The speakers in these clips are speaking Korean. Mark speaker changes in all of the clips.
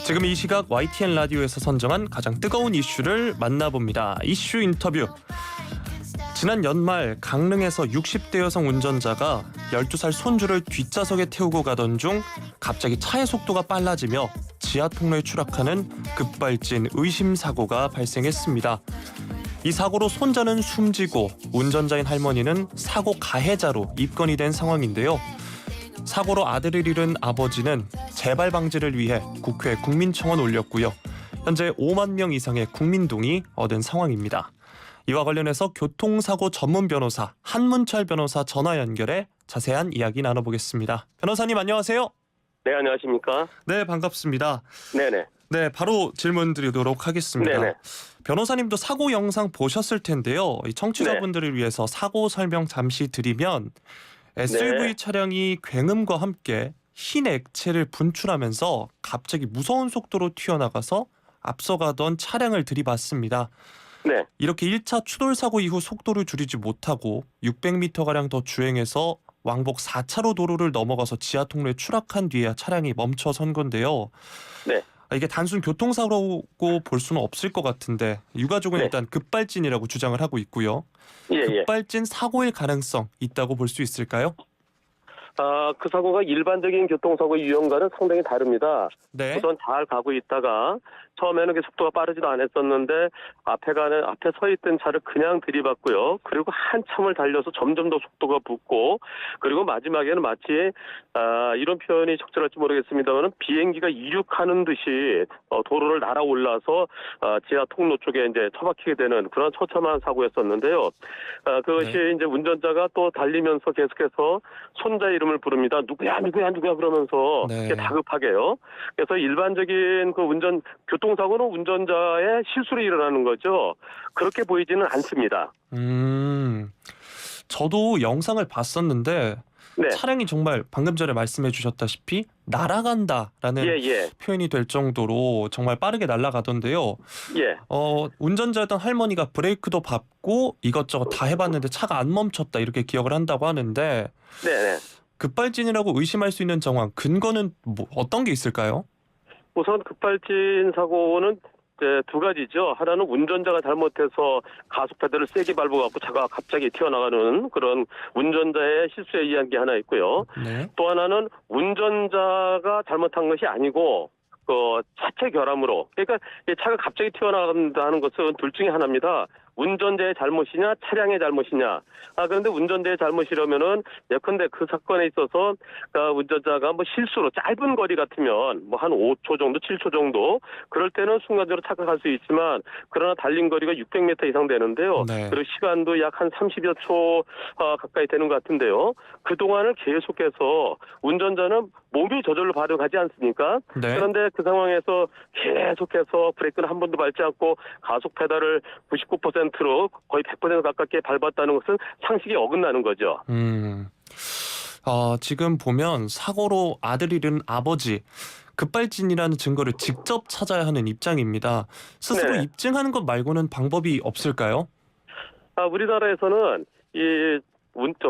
Speaker 1: 지금 이 시각 YTN 라디오에서 선정한 가장 뜨거운 이슈를 만나봅니다. 이슈 인터뷰. 지난 연말 강릉에서 60대 여성 운전자가 12살 손주를 뒷좌석에 태우고 가던 중 갑자기 차의 속도가 빨라지며 지하 통로에 추락하는 급발진 의심 사고가 발생했습니다. 이 사고로 손자는 숨지고 운전자인 할머니는 사고 가해자로 입건이 된 상황인데요. 사고로 아들을 잃은 아버지는 재발 방지를 위해 국회에 국민청원 올렸고요. 현재 5만 명 이상의 국민동의 얻은 상황입니다. 이와 관련해서 교통사고 전문 변호사 한문철 변호사 전화 연결해 자세한 이야기 나눠보겠습니다. 변호사님 안녕하세요.
Speaker 2: 네, 안녕하십니까?
Speaker 1: 네, 반갑습니다.
Speaker 2: 네네.
Speaker 1: 네, 바로 질문 드리도록 하겠습니다.
Speaker 2: 네네.
Speaker 1: 변호사님도 사고 영상 보셨을 텐데요. 이 청취자분들을 위해서 사고 설명 잠시 드리면 SUV 차량이 굉음과 함께 흰 액체를 분출하면서 갑자기 무서운 속도로 튀어나가서 앞서가던 차량을 들이받습니다.
Speaker 2: 네.
Speaker 1: 이렇게 1차 추돌 사고 이후 속도를 줄이지 못하고 600m가량 더 주행해서 왕복 4차로 도로를 넘어가서 지하 통로에 추락한 뒤에야 차량이 멈춰선 건데요.
Speaker 2: 네.
Speaker 1: 이게 단순 교통사고라고 볼 수는 없을 것 같은데 유가족은 일단 급발진이라고 주장을 하고 있고요. 급발진 사고일 가능성 있다고 볼 수 있을까요?
Speaker 2: 그 사고가 일반적인 교통사고의 유형과는 상당히 다릅니다.
Speaker 1: 네.
Speaker 2: 우선 잘 가고 있다가 처음에는 속도가 빠르지도 않았었는데 앞에 서 있던 차를 그냥 들이받고요. 그리고 한참을 달려서 점점 더 속도가 붙고 그리고 마지막에는 마치 이런 표현이 적절할지 모르겠습니다만 비행기가 이륙하는 듯이 도로를 날아올라서 지하 통로 쪽에 이제 처박히게 되는 그런 처참한 사고였었는데요. 그것이 이제 운전자가 또 달리면서 계속해서 손자 이름을 부릅니다. 누구야 그러면서 다급하게요. 그래서 일반적인 그 교통사고는 운전자의 실수로 일어나는 거죠. 그렇게 보이지는 않습니다.
Speaker 1: 저도 영상을 봤었는데 차량이 정말 방금 전에 말씀해 주셨다시피 날아간다라는 표현이 될 정도로 정말 빠르게 날아가던데요. 운전자였던 할머니가 브레이크도 밟고 이것저것 다 해봤는데 차가 안 멈췄다 이렇게 기억을 한다고 하는데 급발진이라고 의심할 수 있는 정황, 근거는 어떤 게 있을까요?
Speaker 2: 우선 급발진 사고는 두 가지죠. 하나는 운전자가 잘못해서 가속 페달을 세게 밟아갖고 차가 갑자기 튀어나가는 그런 운전자의 실수에 의한 게 하나 있고요. 또 하나는 운전자가 잘못한 것이 아니고 차체 결함으로, 그러니까 차가 갑자기 튀어나간다는 것은 둘 중에 하나입니다. 운전자의 잘못이냐 차량의 잘못이냐. 그런데 운전자의 잘못이라면은 예컨대 그 사건에 있어서 운전자가 실수로 짧은 거리 같으면 한 5초 정도 7초 정도 그럴 때는 순간적으로 착각할 수 있지만 그러나 달린 거리가 600m 이상 되는데요. 그리고 시간도 약 한 30여 초 가까이 되는 것 같은데요. 그동안을 계속해서 운전자는 몸이 저절로 발효하지 않습니까? 그런데 그 상황에서 계속해서 브레이크는 한 번도 밟지 않고 가속 페달을 99%로 거의 100% 가깝게 밟았다는 것은 상식이 어긋나는 거죠.
Speaker 1: 지금 보면 사고로 아들 잃은 아버지 급발진이라는 증거를 직접 찾아야 하는 입장입니다. 스스로 입증하는 것 말고는 방법이 없을까요?
Speaker 2: 우리나라에서는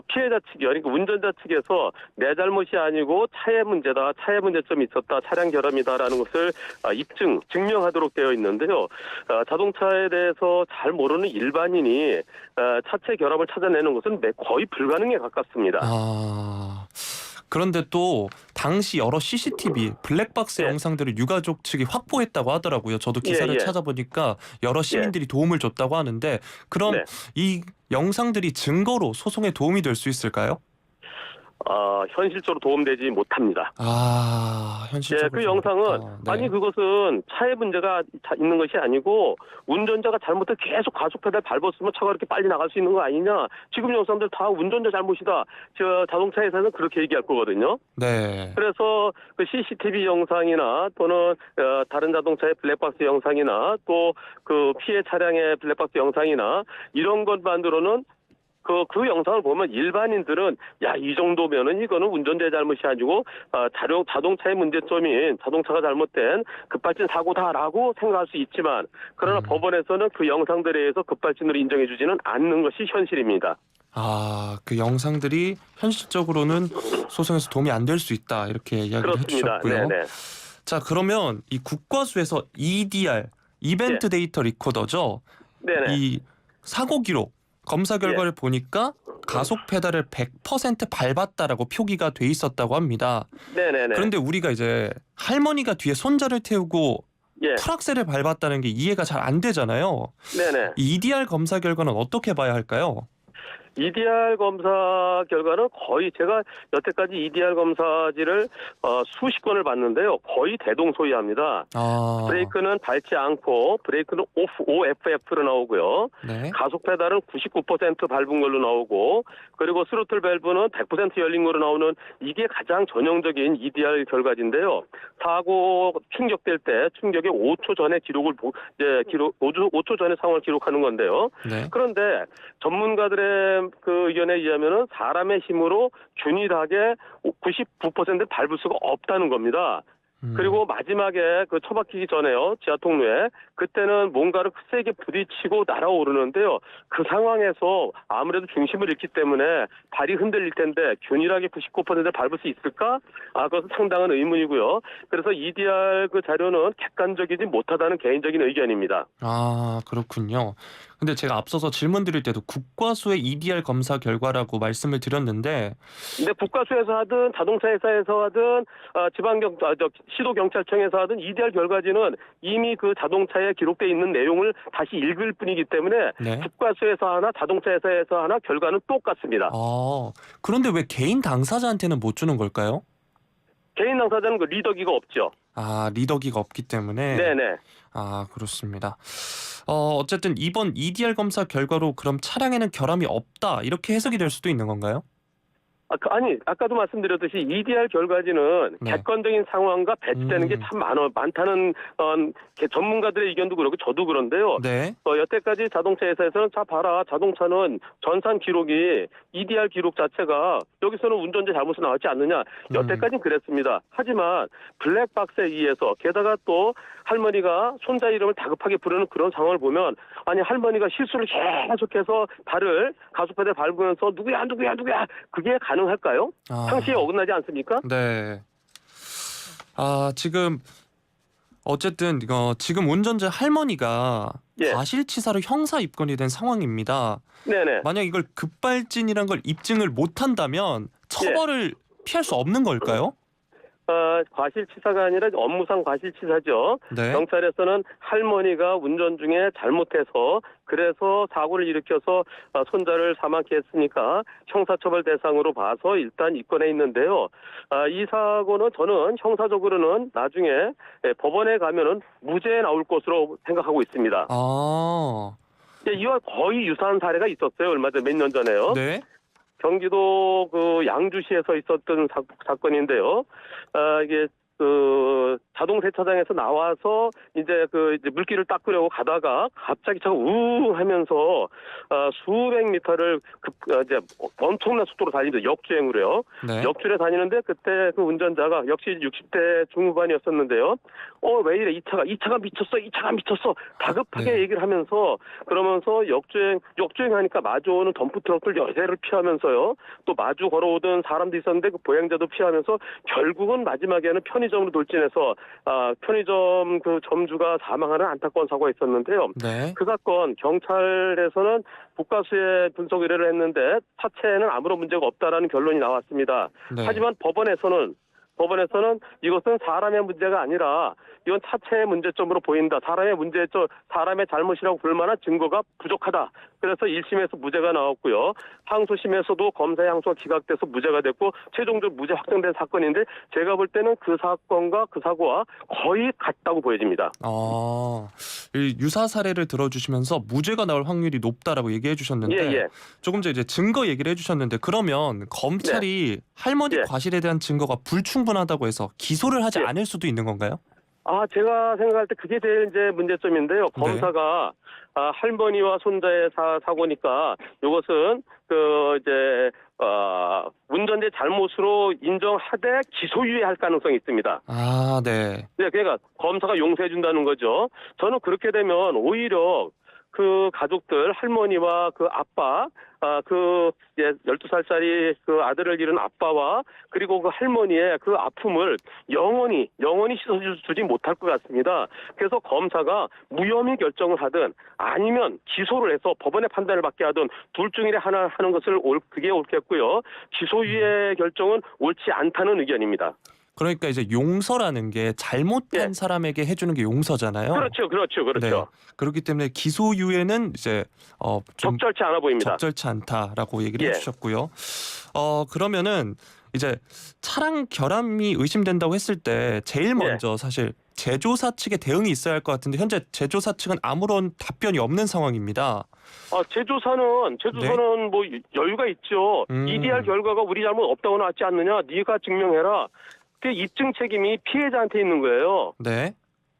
Speaker 2: 피해자 측이, 그러니까 운전자 측에서 내 잘못이 아니고 차의 문제다, 차의 문제점이 있었다, 차량 결함이다라는 것을 증명하도록 되어 있는데요. 자동차에 대해서 잘 모르는 일반인이 차체 결함을 찾아내는 것은 거의 불가능에 가깝습니다.
Speaker 1: 그런데 또 당시 여러 CCTV, 블랙박스 영상들을 유가족 측이 확보했다고 하더라고요. 저도 기사를 찾아보니까 여러 시민들이 도움을 줬다고 하는데 그럼 이 영상들이 증거로 소송에 도움이 될 수 있을까요?
Speaker 2: 현실적으로 도움되지 못합니다.
Speaker 1: 현실적으로.
Speaker 2: 그 영상은 그것은 차의 문제가 있는 것이 아니고 운전자가 잘못해 계속 가속 페달 밟았으면 차가 이렇게 빨리 나갈 수 있는 거 아니냐. 지금 영상들 다 운전자 잘못이다. 자동차 회사는 그렇게 얘기할 거거든요. 그래서 그 CCTV 영상이나 또는 다른 자동차의 블랙박스 영상이나 또 그 피해 차량의 블랙박스 영상이나 이런 것만으로는 그 영상을 보면 일반인들은 이 정도면은 이거는 운전자의 잘못이 아니고 자동차의 문제점인 자동차가 잘못된 급발진 사고다라고 생각할 수 있지만 그러나 법원에서는 그 영상들에 의해서 급발진으로 인정해 주지는 않는 것이 현실입니다.
Speaker 1: 그 영상들이 현실적으로는 소송에서 도움이 안 될 수 있다 이렇게 이야기를 해주셨고요. 자, 그러면 이 국과수에서 EDR, 이벤트 데이터 리코더죠.
Speaker 2: 네네.
Speaker 1: 이 사고 기록 검사 결과를 보니까 가속 페달을 100% 밟았다라고 표기가 돼 있었다고 합니다.
Speaker 2: 네네네.
Speaker 1: 그런데 우리가 이제 할머니가 뒤에 손자를 태우고
Speaker 2: 예.
Speaker 1: 풀악셀을 밟았다는 게 이해가 잘 안 되잖아요.
Speaker 2: 네네.
Speaker 1: 이 EDR 검사 결과는 어떻게 봐야 할까요?
Speaker 2: EDR 검사 결과는 거의 제가 여태까지 EDR 검사지를 수십 건을 봤는데요. 거의 대동소이합니다.
Speaker 1: 아,
Speaker 2: 브레이크는 밟지 않고 브레이크는 OFF로 나오고요.
Speaker 1: 네.
Speaker 2: 가속 페달은 99% 밟은 걸로 나오고 그리고 스로틀 밸브는 100% 열린 걸로 나오는 이게 가장 전형적인 EDR 결과지인데요. 사고 충격될 때 충격의 5초 전에 기록을 5초 전에 상황을 기록하는 건데요.
Speaker 1: 네.
Speaker 2: 그런데 전문가들의 그 의견에 의하면은 사람의 힘으로 균일하게 99% 밟을 수가 없다는 겁니다. 그리고 마지막에 그 처박히기 전에요. 지하 통로에. 그때는 뭔가를 세게 부딪히고 날아오르는데요. 그 상황에서 아무래도 중심을 잃기 때문에 발이 흔들릴 텐데 균일하게 99% 밟을 수 있을까? 그것은 상당한 의문이고요. 그래서 EDR 그 자료는 객관적이지 못하다는 개인적인 의견입니다.
Speaker 1: 아, 그렇군요. 근데 제가 앞서서 질문 드릴 때도 국과수의 EDR 검사 결과라고 말씀을 드렸는데
Speaker 2: 근데 국가수에서 하든 자동차 회사에서 하든 시도경찰청에서 하든 EDR 결과지는 이미 그 자동차에 기록되어 있는 내용을 다시 읽을 뿐이기 때문에
Speaker 1: 네.
Speaker 2: 국가수에서 하나 자동차 회사에서 하나 결과는 똑같습니다.
Speaker 1: 그런데 왜 개인 당사자한테는 못 주는 걸까요?
Speaker 2: 개인 당사자는 그 리더기가 없죠.
Speaker 1: 아, 리더기가 없기 때문에.
Speaker 2: 네네.
Speaker 1: 아, 그렇습니다. 어쨌든 이번 EDR 검사 결과로 그럼 차량에는 결함이 없다 이렇게 해석이 될 수도 있는 건가요?
Speaker 2: 아니, 아까도 말씀드렸듯이 EDR 결과지는
Speaker 1: 네.
Speaker 2: 객관적인 상황과 배치되는 게 참 많다는 전문가들의 의견도 그렇고 저도 그런데요.
Speaker 1: 네.
Speaker 2: 여태까지 자동차 회사에서는 자 봐라, 자동차는 전산 기록이 EDR 기록 자체가 여기서는 운전자 잘못이 나왔지 않느냐. 여태까지는 그랬습니다. 하지만 블랙박스에 의해서 게다가 또 할머니가 손자 이름을 다급하게 부르는 그런 상황을 보면 아니 할머니가 실수를 계속해서 가속페달 밟으면서 누구야 그게 가능할까요? 상식에 어긋나지 않습니까?
Speaker 1: 네. 지금 어쨌든 지금 운전자 할머니가
Speaker 2: 예.
Speaker 1: 과실치사로 형사 입건이 된 상황입니다.
Speaker 2: 네네.
Speaker 1: 만약 이걸 급발진이란 걸 입증을 못한다면 처벌을 피할 수 없는 걸까요?
Speaker 2: 과실치사가 아니라 업무상 과실치사죠.
Speaker 1: 네.
Speaker 2: 경찰에서는 할머니가 운전 중에 잘못해서 그래서 사고를 일으켜서 손자를 사망케 했으니까 형사처벌 대상으로 봐서 일단 입건해 있는데요. 이 사고는 저는 형사적으로는 나중에 법원에 가면은 무죄에 나올 것으로 생각하고 있습니다. 이와 거의 유사한 사례가 있었어요. 얼마 전 몇 년 전에요.
Speaker 1: 네.
Speaker 2: 경기도 그 양주시에서 있었던 사건인데요. 이게 그 자동 세차장에서 나와서 이제 물기를 닦으려고 가다가 갑자기 차가 우웅 하면서 수백 미터를 이제 엄청난 속도로 다니면서 역주행으로요.
Speaker 1: 네.
Speaker 2: 역주를 다니는데 그때 그 운전자가 역시 60대 중후반이었었는데요. 왜 이래 이 차가 미쳤어 다급하게
Speaker 1: 네.
Speaker 2: 얘기를 하면서 그러면서 역주행하니까 마주오는 덤프 트럭들 여세를 피하면서요. 또 마주 걸어오던 사람도 있었는데 그 보행자도 피하면서 결국은 마지막에는 편의점으로 돌진해서 편의점 그 점주가 사망하는 안타까운 사고가 있었는데요.
Speaker 1: 네.
Speaker 2: 그 사건 경찰에서는 국과수에 분석 의뢰를 했는데 차체에는 아무런 문제가 없다라는 결론이 나왔습니다.
Speaker 1: 네.
Speaker 2: 하지만 법원에서는 이것은 사람의 문제가 아니라 이건 차체의 문제점으로 보인다. 사람의 잘못이라고 볼 만한 증거가 부족하다. 그래서 1심에서 무죄가 나왔고요. 항소심에서도 검사의 항소가 기각돼서 무죄가 됐고 최종적으로 무죄 확정된 사건인데 제가 볼 때는 그 사건과 그 사고와 거의 같다고 보여집니다.
Speaker 1: 이 유사 사례를 들어주시면서 무죄가 나올 확률이 높다라고 얘기해 주셨는데 조금 전에 이제 증거 얘기를 해주셨는데 그러면 검찰이 할머니 과실에 대한 증거가 불충분하다고 해서 기소를 하지 않을 수도 있는 건가요?
Speaker 2: 제가 생각할 때 그게 제일 이제 문제점인데요. 검사가 할머니와 손자의 사고니까 이것은 운전자 잘못으로 인정하되 기소유예할 가능성이 있습니다.
Speaker 1: 네.
Speaker 2: 그러니까 검사가 용서해 준다는 거죠. 저는 그렇게 되면 오히려 그 가족들, 할머니와 그 아빠, 그 12살짜리 그 아들을 잃은 아빠와 그리고 그 할머니의 그 아픔을 영원히 씻어주지 못할 것 같습니다. 그래서 검사가 무혐의 결정을 하든 아니면 기소를 해서 법원의 판단을 받게 하든 둘 중에 하나 하는 것을 그게 옳겠고요. 기소유예 결정은 옳지 않다는 의견입니다.
Speaker 1: 그러니까 이제 용서라는 게 잘못한
Speaker 2: 예.
Speaker 1: 사람에게 해주는 게 용서잖아요.
Speaker 2: 그렇죠.
Speaker 1: 네. 그렇기 때문에 기소유예는 이제 좀
Speaker 2: 적절치 않아 보입니다.
Speaker 1: 적절치 않다라고 얘기를
Speaker 2: 예.
Speaker 1: 해주셨고요. 그러면은 이제 차량 결함이 의심된다고 했을 때 제일 먼저 사실 제조사 측의 대응이 있어야 할 것 같은데 현재 제조사 측은 아무런 답변이 없는 상황입니다.
Speaker 2: 제조사는 뭐 여유가 있죠. EDR 결과가 우리 잘못 없다고 나왔지 않느냐. 네가 증명해라. 그 입증 책임이 피해자한테 있는 거예요.
Speaker 1: 네.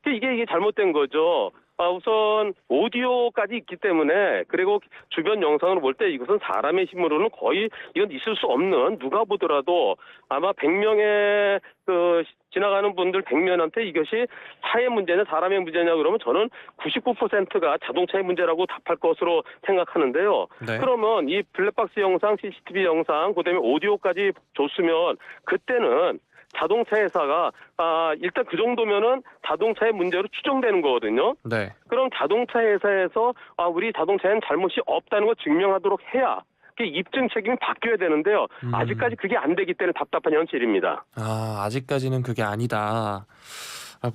Speaker 2: 이게 잘못된 거죠. 우선 오디오까지 있기 때문에 그리고 주변 영상을 볼 때 이것은 사람의 힘으로는 거의 이건 있을 수 없는 누가 보더라도 아마 100명의 그 지나가는 분들 100명한테 이것이 차의 문제냐 사람의 문제냐 그러면 저는 99%가 자동차의 문제라고 답할 것으로 생각하는데요.
Speaker 1: 네.
Speaker 2: 그러면 이 블랙박스 영상, CCTV 영상, 그다음에 오디오까지 줬으면 그때는 자동차 회사가 일단 그 정도면은 자동차의 문제로 추정되는 거거든요.
Speaker 1: 네.
Speaker 2: 그럼 자동차 회사에서 우리 자동차에는 잘못이 없다는 걸 증명하도록 해야 그 입증 책임이 바뀌어야 되는데요. 아직까지 그게 안 되기 때문에 답답한 현실입니다.
Speaker 1: 아직까지는 그게 아니다라고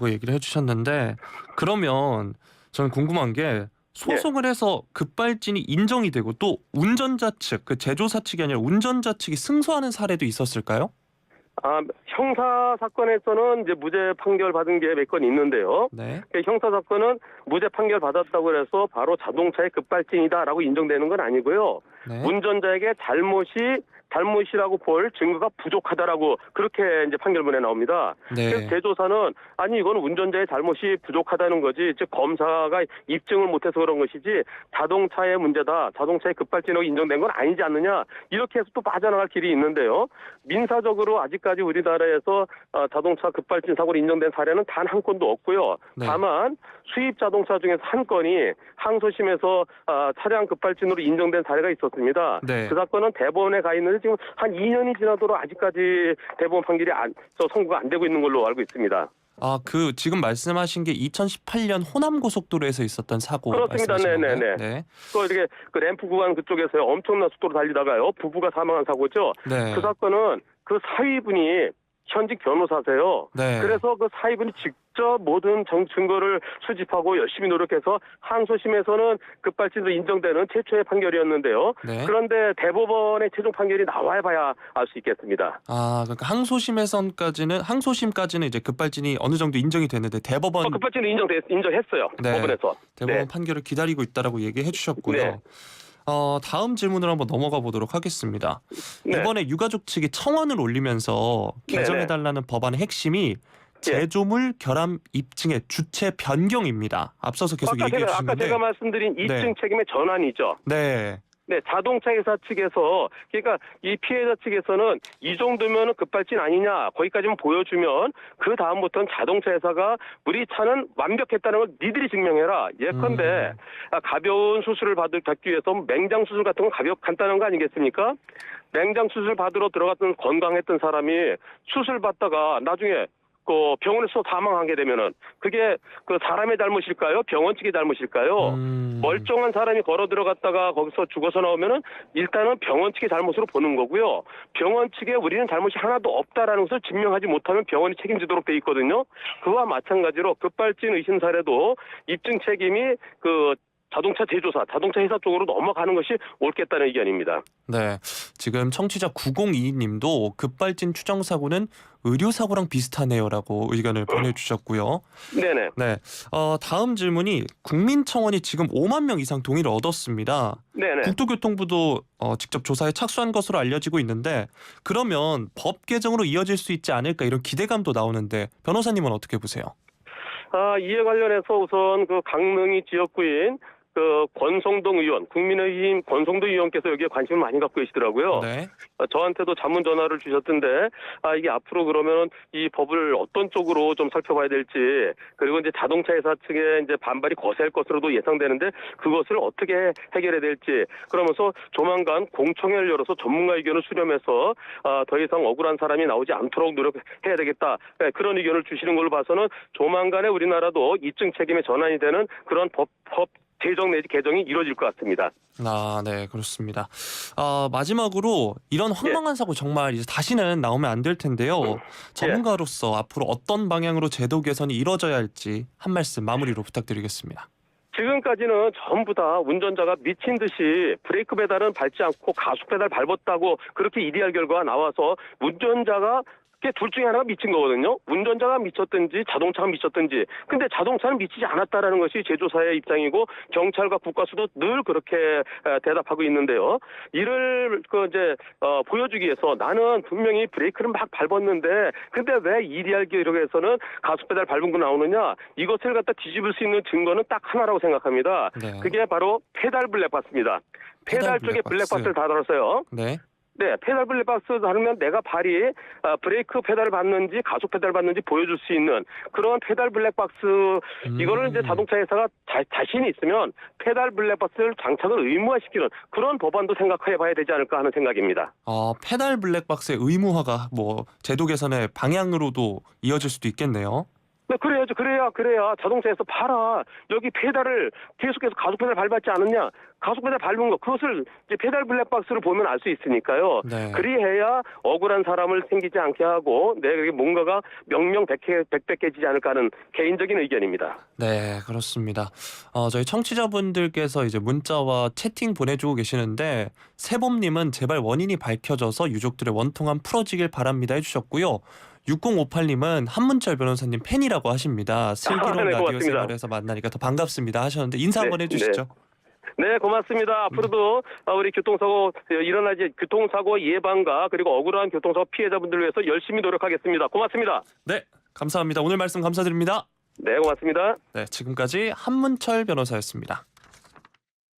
Speaker 1: 얘기를 해주셨는데 그러면 저는 궁금한 게 소송을 해서 급발진이 인정이 되고 또 운전자 측, 그 제조사 측이 아니라 운전자 측이 승소하는 사례도 있었을까요?
Speaker 2: 형사 사건에서는 이제 무죄 판결 받은 게 몇 건 있는데요.
Speaker 1: 네.
Speaker 2: 형사 사건은 무죄 판결 받았다고 해서 바로 자동차의 급발진이다라고 인정되는 건 아니고요.
Speaker 1: 네.
Speaker 2: 운전자에게 잘못이라고 볼 증거가 부족하다라고 그렇게 이제 판결문에 나옵니다.
Speaker 1: 네.
Speaker 2: 그래서 제조사는 이건 운전자의 잘못이 부족하다는 거지, 즉 검사가 입증을 못해서 그런 것이지 자동차의 문제다, 자동차의 급발진으로 인정된 건 아니지 않느냐 이렇게 해서 또 빠져나갈 길이 있는데요. 민사적으로 아직까지 우리나라에서 자동차 급발진 사고로 인정된 사례는 단 한 건도 없고요.
Speaker 1: 네.
Speaker 2: 다만 수입 자동차 중에서 한 건이 항소심에서 차량 급발진으로 인정된 사례가 있었습니다.
Speaker 1: 네.
Speaker 2: 그 사건은 대법원에 가 있는데 지금 한 2년이 지나도록 아직까지 대법원 판결이 선고가 안 되고 있는 걸로 알고 있습니다.
Speaker 1: 그 지금 말씀하신 게 2018년 호남 고속도로에서 있었던 사고
Speaker 2: 그렇습니다.
Speaker 1: 말씀하신 건가요?
Speaker 2: 네네네.
Speaker 1: 네.
Speaker 2: 또 이렇게 그 램프 구간 그쪽에서 엄청난 속도로 달리다가요 부부가 사망한 사고죠.
Speaker 1: 네.
Speaker 2: 그 사건은 그 사위분이 현직 변호사세요.
Speaker 1: 네.
Speaker 2: 그래서 그 사위분이 직접 모든 증거를 수집하고 열심히 노력해서 항소심에서는 급발진으로 인정되는 최초의 판결이었는데요.
Speaker 1: 네.
Speaker 2: 그런데 대법원의 최종 판결이 나와야 봐야 알 수 있겠습니다.
Speaker 1: 그러니까 항소심까지는 이제 급발진이 어느 정도 인정이 됐는데 대법원
Speaker 2: 급발진은 인정했어요.
Speaker 1: 네.
Speaker 2: 법원에서.
Speaker 1: 대법원 판결을 기다리고 있다라고 얘기해 주셨고요.
Speaker 2: 네.
Speaker 1: 다음 질문으로 한번 넘어가 보도록 하겠습니다.
Speaker 2: 네.
Speaker 1: 이번에 유가족 측이 청원을 올리면서 개정해달라는 법안의 핵심이 제조물 결함 입증의 주체 변경입니다. 앞서서 계속 얘기해 주신
Speaker 2: 아까
Speaker 1: 건데
Speaker 2: 제가 말씀드린 입증 책임의 전환이죠.
Speaker 1: 네.
Speaker 2: 네, 자동차 회사 측에서 그러니까 이 피해자 측에서는 이 정도면 급발진 아니냐 거기까지만 보여주면 그 다음부터는 자동차 회사가 우리 차는 완벽했다는 걸 니들이 증명해라. 예컨대 가벼운 수술을 받기 위해서 맹장 수술 같은 건 간단한 거 아니겠습니까? 맹장 수술 받으러 들어갔던 건강했던 사람이 수술 받다가 나중에 그 병원에서 사망하게 되면은 그게 그 사람의 잘못일까요? 병원 측의 잘못일까요? 멀쩡한 사람이 걸어 들어갔다가 거기서 죽어서 나오면은 일단은 병원 측의 잘못으로 보는 거고요. 병원 측에 우리는 잘못이 하나도 없다라는 것을 증명하지 못하면 병원이 책임지도록 돼 있거든요. 그와 마찬가지로 급발진 의심 사례도 입증 책임이 그 자동차 제조사, 자동차 회사 쪽으로 넘어가는 것이 옳겠다는 의견입니다.
Speaker 1: 네, 지금 청취자 9022님도 급발진 추정 사고는 의료 사고랑 비슷하네요라고 의견을 보내주셨고요.
Speaker 2: 네네.
Speaker 1: 네, 다음 질문이 국민청원이 지금 5만 명 이상 동의를 얻었습니다.
Speaker 2: 네네.
Speaker 1: 국토교통부도 직접 조사에 착수한 것으로 알려지고 있는데 그러면 법 개정으로 이어질 수 있지 않을까 이런 기대감도 나오는데 변호사님은 어떻게 보세요?
Speaker 2: 이에 관련해서 우선 그 강릉이 지역구인 그 권성동 의원, 국민의힘 권성동 의원께서 여기에 관심을 많이 갖고 계시더라고요.
Speaker 1: 네.
Speaker 2: 저한테도 자문 전화를 주셨던데, 이게 앞으로 그러면은 이 법을 어떤 쪽으로 좀 살펴봐야 될지, 그리고 이제 자동차 회사 측에 이제 반발이 거세할 것으로도 예상되는데 그것을 어떻게 해결해야 될지, 그러면서 조만간 공청회를 열어서 전문가 의견을 수렴해서 더 이상 억울한 사람이 나오지 않도록 노력해야 되겠다. 그런 의견을 주시는 걸로 봐서는 조만간에 우리나라도 이증 책임의 전환이 되는 그런 법 제정 내지 개정이 이루어질 것 같습니다.
Speaker 1: 네, 그렇습니다. 마지막으로 이런 황망한 사고 정말 이제 다시는 나오면 안 될 텐데요. 전문가로서 앞으로 어떤 방향으로 제도 개선이 이루어져야 할지 한 말씀 마무리로 부탁드리겠습니다.
Speaker 2: 지금까지는 전부 다 운전자가 미친 듯이 브레이크 페달은 밟지 않고 가속 페달 밟았다고 그렇게 EDR 결과가 나와서 운전자가 둘 중에 하나가 미친 거거든요. 운전자가 미쳤든지 자동차가 미쳤든지. 근데 자동차는 미치지 않았다라는 것이 제조사의 입장이고 경찰과 국가수도 늘 그렇게 대답하고 있는데요. 이를 보여주기 위해서 나는 분명히 브레이크를 막 밟았는데 근데 왜 EDR 기록에서는 가속페달 밟은 거 나오느냐? 이것을 갖다 뒤집을 수 있는 증거는 딱 하나라고 생각합니다.
Speaker 1: 네.
Speaker 2: 그게 바로 페달 블랙박스입니다. 페달 쪽에 블랙박스를 다 달았어요.
Speaker 1: 네.
Speaker 2: 네, 페달 블랙박스 다르면 내가 발이 브레이크 페달을 밟는지 가속 페달을 밟는지 보여줄 수 있는 그런 페달 블랙박스, 이거를 이제 자동차 회사가 자신이 있으면 페달 블랙박스를 장착을 의무화시키는 그런 법안도 생각해봐야 되지 않을까 하는 생각입니다.
Speaker 1: 페달 블랙박스의 의무화가 제도 개선의 방향으로도 이어질 수도 있겠네요.
Speaker 2: 네, 그래야죠. 그래야 자동차에서 봐라. 여기 페달을 계속해서 가속 페달 밟았지 않았냐? 가속 페달 밟은 거 그것을 이제 페달 블랙박스를 보면 알 수 있으니까요.
Speaker 1: 네.
Speaker 2: 그리해야 억울한 사람을 생기지 않게 하고 내가 뭔가가 명명백백해지지 않을까 하는 개인적인 의견입니다.
Speaker 1: 네, 그렇습니다. 저희 청취자분들께서 이제 문자와 채팅 보내주고 계시는데 세범님은 제발 원인이 밝혀져서 유족들의 원통함 풀어지길 바랍니다 해주셨고요. 6058님은 한문철 변호사님 팬이라고 하십니다. 슬기로운
Speaker 2: 네,
Speaker 1: 라디오
Speaker 2: 고맙습니다.
Speaker 1: 생활에서 만나니까 더 반갑습니다 하셨는데 인사 한번 해주시죠.
Speaker 2: 네, 고맙습니다. 앞으로도 우리 교통사고 예방과 그리고 억울한 교통사고 피해자분들을 위해서 열심히 노력하겠습니다. 고맙습니다.
Speaker 1: 네, 감사합니다. 오늘 말씀 감사드립니다.
Speaker 2: 네, 고맙습니다.
Speaker 1: 네, 지금까지 한문철 변호사였습니다.